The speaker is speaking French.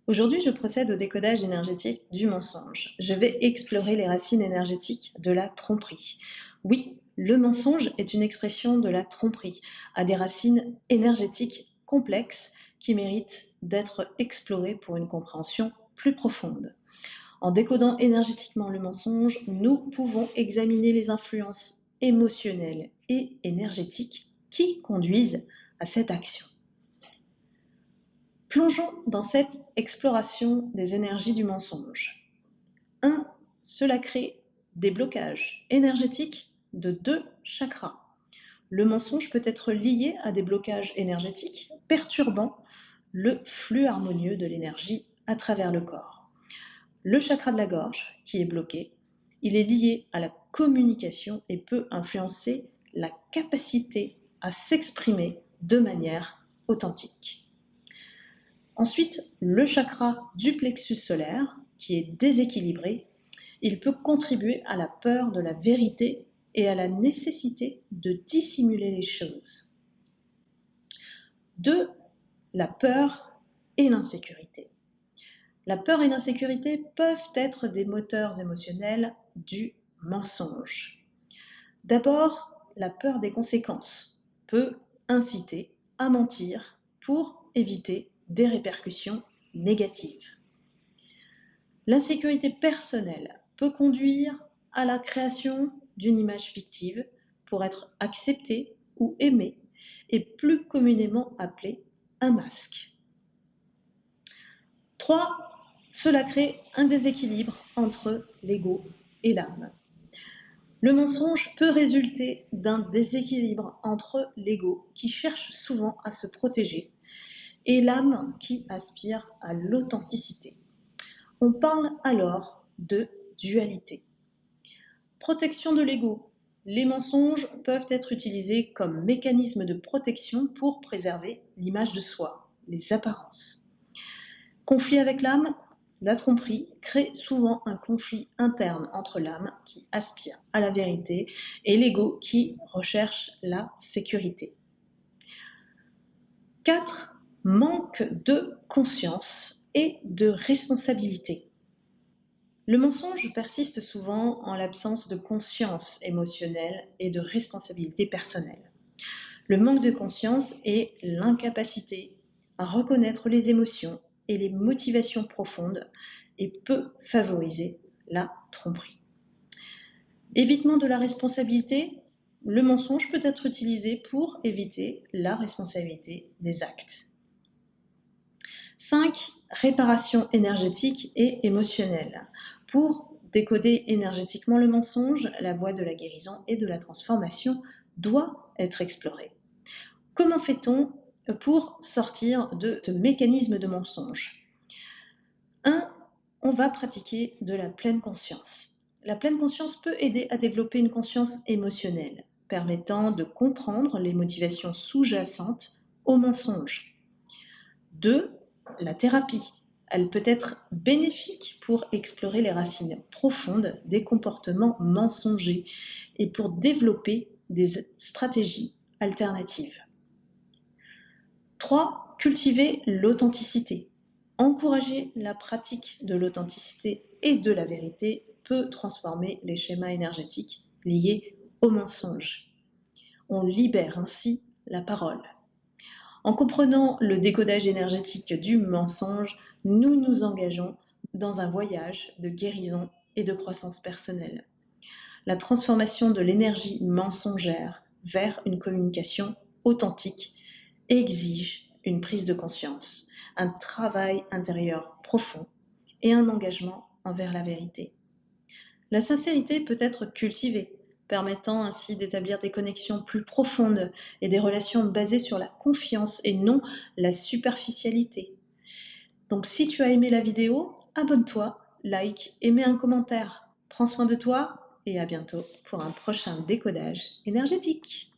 Aujourd'hui, je procède au décodage énergétique du mensonge. Je vais explorer les racines énergétiques de la tromperie. Oui, le mensonge est une expression de la tromperie, à des racines énergétiques complexes qui méritent d'être explorées pour une compréhension plus profonde. En décodant énergétiquement le mensonge, nous pouvons examiner les influences émotionnelles et énergétiques qui conduisent à cette action. Plongeons dans cette exploration des énergies du mensonge. 1. Cela crée des blocages énergétiques de 2 chakras. Le mensonge peut être lié à des blocages énergétiques perturbant le flux harmonieux de l'énergie à travers le corps. Le chakra de la gorge, qui est bloqué, il est lié à la communication et peut influencer la capacité à s'exprimer de manière authentique. Ensuite, le chakra du plexus solaire, qui est déséquilibré, il peut contribuer à la peur de la vérité et à la nécessité de dissimuler les choses. 2. La peur et l'insécurité. La peur et l'insécurité peuvent être des moteurs émotionnels du mensonge. D'abord, la peur des conséquences peut inciter à mentir pour éviter des répercussions négatives. L'insécurité personnelle peut conduire à la création d'une image fictive pour être acceptée ou aimée et plus communément appelée un masque. 3. Cela crée un déséquilibre entre l'ego et l'âme. Le mensonge peut résulter d'un déséquilibre entre l'ego qui cherche souvent à se protéger et l'âme qui aspire à l'authenticité. On parle alors de dualité. Protection de l'ego. Les mensonges peuvent être utilisés comme mécanisme de protection pour préserver l'image de soi, les apparences. Conflit avec l'âme. La tromperie crée souvent un conflit interne entre l'âme qui aspire à la vérité et l'ego qui recherche la sécurité. 4. Manque de conscience et de responsabilité. Le mensonge persiste souvent en l'absence de conscience émotionnelle et de responsabilité personnelle. Le manque de conscience est l'incapacité à reconnaître les émotions et les motivations profondes et peut favoriser la tromperie. Évitement de la responsabilité. Le mensonge peut être utilisé pour éviter la responsabilité des actes. 5. Réparation énergétique et émotionnelle. Pour décoder énergétiquement le mensonge, la voie de la guérison et de la transformation doit être explorée. Comment fait-on pour sortir de ce mécanisme de mensonge ? 1. On va pratiquer de la pleine conscience. La pleine conscience peut aider à développer une conscience émotionnelle, permettant de comprendre les motivations sous-jacentes au mensonge. 2. La thérapie. Elle peut être bénéfique pour explorer les racines profondes des comportements mensongers et pour développer des stratégies alternatives. 3. Cultiver l'authenticité. Encourager la pratique de l'authenticité et de la vérité peut transformer les schémas énergétiques liés au mensonge. On libère ainsi la parole. En comprenant le décodage énergétique du mensonge, nous nous engageons dans un voyage de guérison et de croissance personnelle. La transformation de l'énergie mensongère vers une communication authentique exige une prise de conscience, un travail intérieur profond et un engagement envers la vérité. La sincérité peut être cultivée, permettant ainsi d'établir des connexions plus profondes et des relations basées sur la confiance et non la superficialité. Donc si tu as aimé la vidéo, abonne-toi, like et mets un commentaire. Prends soin de toi et à bientôt pour un prochain décodage énergétique.